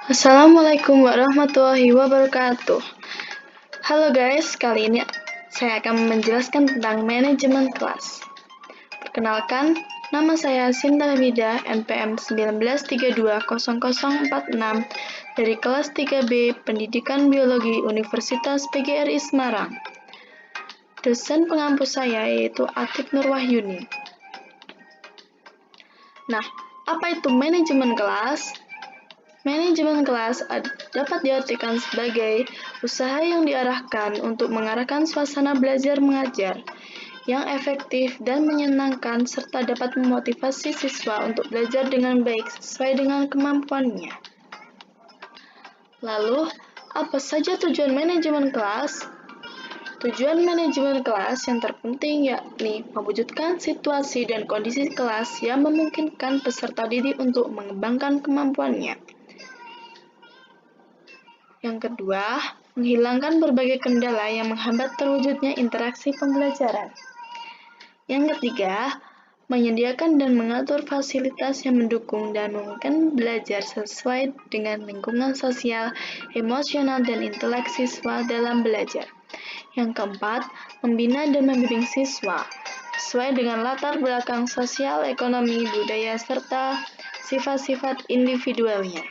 Assalamualaikum warahmatullahi wabarakatuh. Halo guys, kali ini saya akan menjelaskan tentang manajemen kelas. Perkenalkan, nama saya Sinta Hamida, NPM 19320046 dari kelas 3B Pendidikan Biologi Universitas PGRI Semarang. Dosen pengampu saya yaitu Atik Nurwahyuni. Nah, apa itu manajemen kelas? Manajemen kelas dapat diartikan sebagai usaha yang diarahkan untuk mengarahkan suasana belajar mengajar yang efektif dan menyenangkan serta dapat memotivasi siswa untuk belajar dengan baik sesuai dengan kemampuannya. Lalu, apa saja tujuan manajemen kelas? Tujuan manajemen kelas yang terpenting yakni mewujudkan situasi dan kondisi kelas yang memungkinkan peserta didik untuk mengembangkan kemampuannya. Yang kedua, menghilangkan berbagai kendala yang menghambat terwujudnya interaksi pembelajaran. Yang ketiga, menyediakan dan mengatur fasilitas yang mendukung dan memungkinkan belajar sesuai dengan lingkungan sosial, emosional, dan intelek siswa dalam belajar. Yang keempat, membina dan membimbing siswa sesuai dengan latar belakang sosial, ekonomi, budaya, serta sifat-sifat individualnya.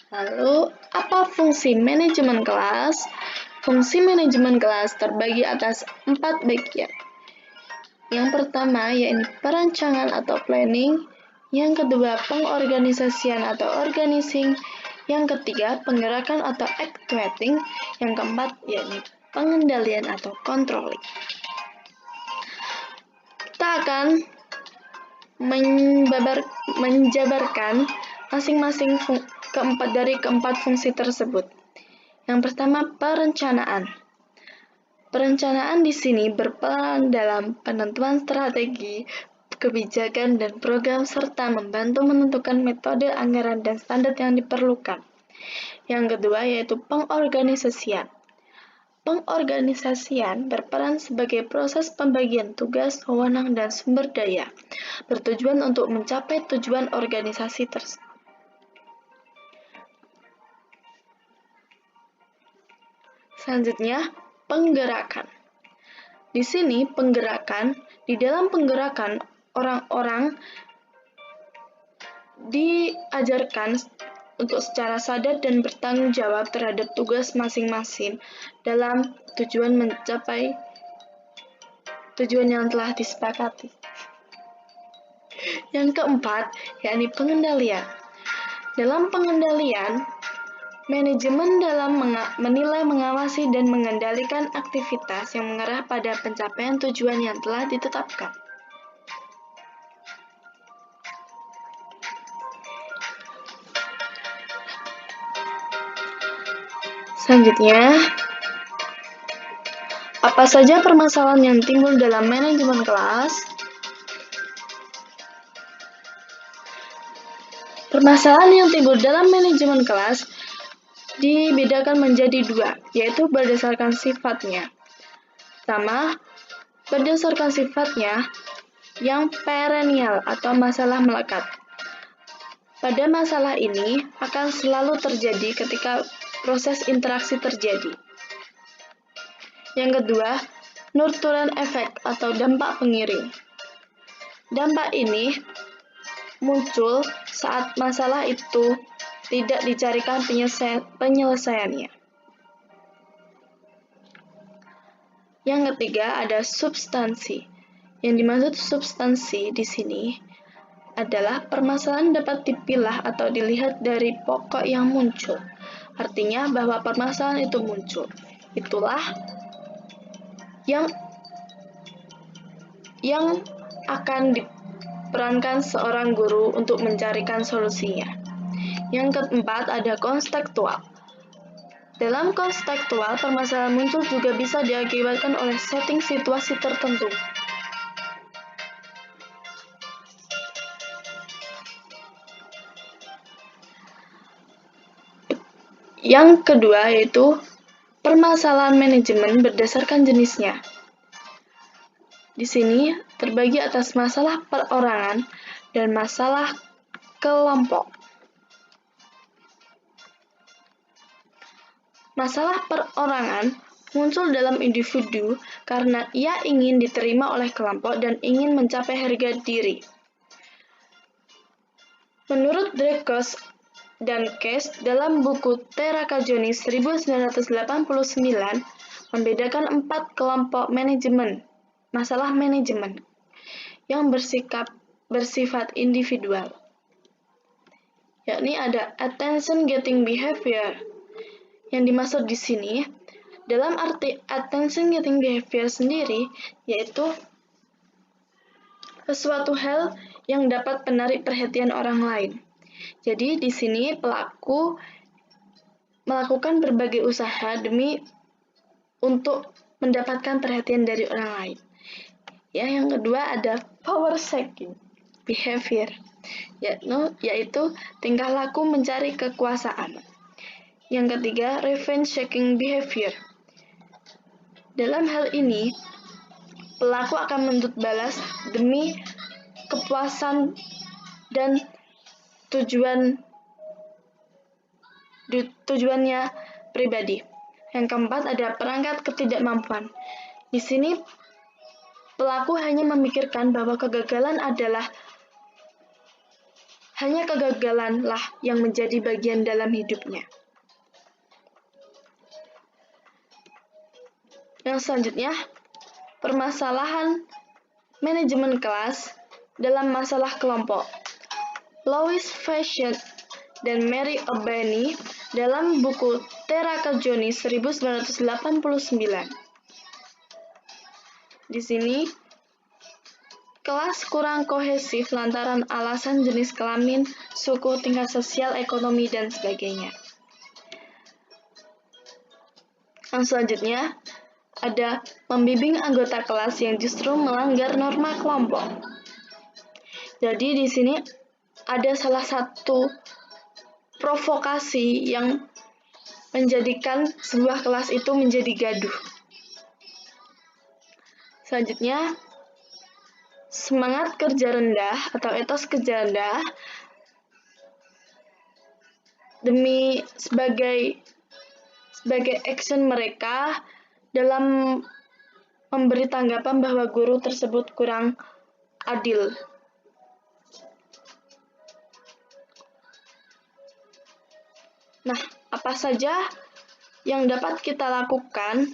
Lalu, apa fungsi manajemen kelas? Fungsi manajemen kelas terbagi atas 4 bagian. Yang pertama, yaitu perancangan atau planning. Yang kedua, pengorganisasian atau organizing. Yang ketiga, penggerakan atau actuating. Yang keempat, yaitu pengendalian atau controlling. Kita akan menjabarkan masing-masing keempat fungsi tersebut. Yang pertama, perencanaan. Perencanaan di sini berperan dalam penentuan strategi, kebijakan, dan program serta membantu menentukan metode, anggaran, dan standar yang diperlukan. Yang kedua yaitu pengorganisasian. Pengorganisasian berperan sebagai proses pembagian tugas, wewenang, dan sumber daya, bertujuan untuk mencapai tujuan organisasi tersebut. Selanjutnya, penggerakan. Di sini di dalam penggerakan orang-orang diajarkan untuk secara sadar dan bertanggung jawab terhadap tugas masing-masing dalam tujuan mencapai tujuan yang telah disepakati. Yang keempat, yakni pengendalian. Dalam pengendalian, manajemen dalam menilai, mengawasi, dan mengendalikan aktivitas yang mengarah pada pencapaian tujuan yang telah ditetapkan. Selanjutnya, apa saja permasalahan yang timbul dalam manajemen kelas? Permasalahan yang timbul dalam manajemen kelas dibedakan menjadi dua, yaitu berdasarkan sifatnya. Pertama, berdasarkan sifatnya yang perennial atau masalah melekat. Pada masalah ini akan selalu terjadi ketika proses interaksi terjadi. Yang kedua, nurturing effect atau dampak pengiring. Dampak ini muncul saat masalah itu tidak dicarikan penyelesaiannya. Yang ketiga ada substansi. Yang dimaksud substansi di sini adalah permasalahan dapat dipilah atau dilihat dari pokok yang muncul. Artinya bahwa permasalahan itu muncul. Itulah yang akan diperankan seorang guru untuk mencarikan solusinya. Yang keempat ada konstekstual. Dalam konstekstual, permasalahan muncul juga bisa diakibatkan oleh setting situasi tertentu. Yang kedua yaitu permasalahan manajemen berdasarkan jenisnya. Di sini terbagi atas masalah perorangan dan masalah kelompok. Masalah perorangan muncul dalam individu karena ia ingin diterima oleh kelompok dan ingin mencapai harga diri. Menurut Drakos dan Case dalam buku Terrakajoni 1989 membedakan 4 kelompok masalah manajemen yang bersifat individual, yakni ada attention-getting behavior. Yang dimaksud di sini, dalam arti attention-getting behavior sendiri, yaitu sesuatu hal yang dapat menarik perhatian orang lain. Jadi di sini pelaku melakukan berbagai usaha demi untuk mendapatkan perhatian dari orang lain. Ya, yang kedua ada power-seeking behavior, yaitu tingkah laku mencari kekuasaan. Yang ketiga, revenge-seeking behavior. Dalam hal ini, pelaku akan menuntut balas demi kepuasan dan tujuannya pribadi. Yang keempat ada perangkat ketidakmampuan. Di sini pelaku hanya memikirkan bahwa hanya kegagalanlah yang menjadi bagian dalam hidupnya. Yang selanjutnya, permasalahan manajemen kelas dalam masalah kelompok. Louis Fashion dan Mary O'Bany dalam buku Terrakajoni 1989. Di sini, kelas kurang kohesif lantaran alasan jenis kelamin, suku, tingkat sosial, ekonomi, dan sebagainya. Yang selanjutnya, ada membimbing anggota kelas yang justru melanggar norma kelompok. Jadi di sini ada salah satu provokasi yang menjadikan sebuah kelas itu menjadi gaduh. Selanjutnya, semangat kerja rendah atau etos kerja rendah sebagai action mereka dalam memberi tanggapan bahwa guru tersebut kurang adil. Nah, apa saja yang dapat kita lakukan?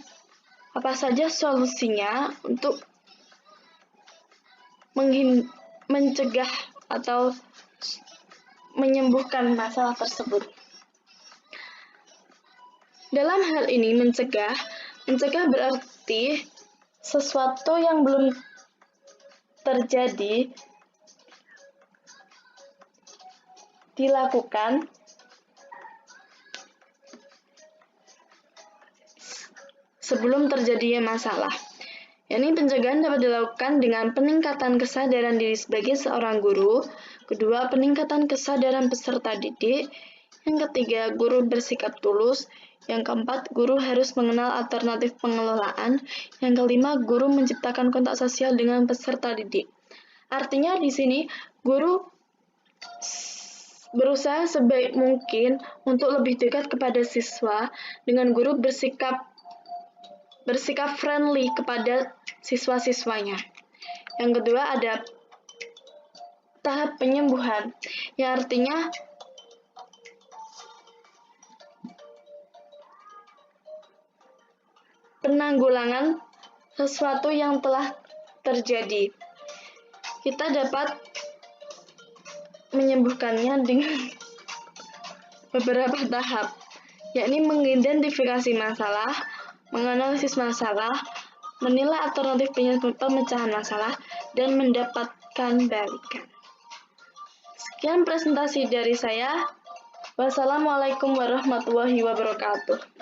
Apa saja solusinya untuk mencegah atau menyembuhkan masalah tersebut? Dalam hal ini mencegah berarti sesuatu yang belum terjadi dilakukan sebelum terjadinya masalah. Ini pencegahan dapat dilakukan dengan peningkatan kesadaran diri sebagai seorang guru. Kedua, peningkatan kesadaran peserta didik. Yang ketiga, guru bersikap tulus. Yang keempat, guru harus mengenal alternatif pengelolaan. Yang kelima, guru menciptakan kontak sosial dengan peserta didik. Artinya di sini, guru berusaha sebaik mungkin untuk lebih dekat kepada siswa dengan guru bersikap friendly kepada siswa-siswanya. Yang kedua ada tahap penyembuhan, yang artinya penanggulangan sesuatu yang telah terjadi. Kita dapat menyembuhkannya dengan beberapa tahap, yakni mengidentifikasi masalah, menganalisis masalah, menilai alternatif pemecahan masalah, dan mendapatkan balikan. Sekian presentasi dari saya. Wassalamualaikum warahmatullahi wabarakatuh.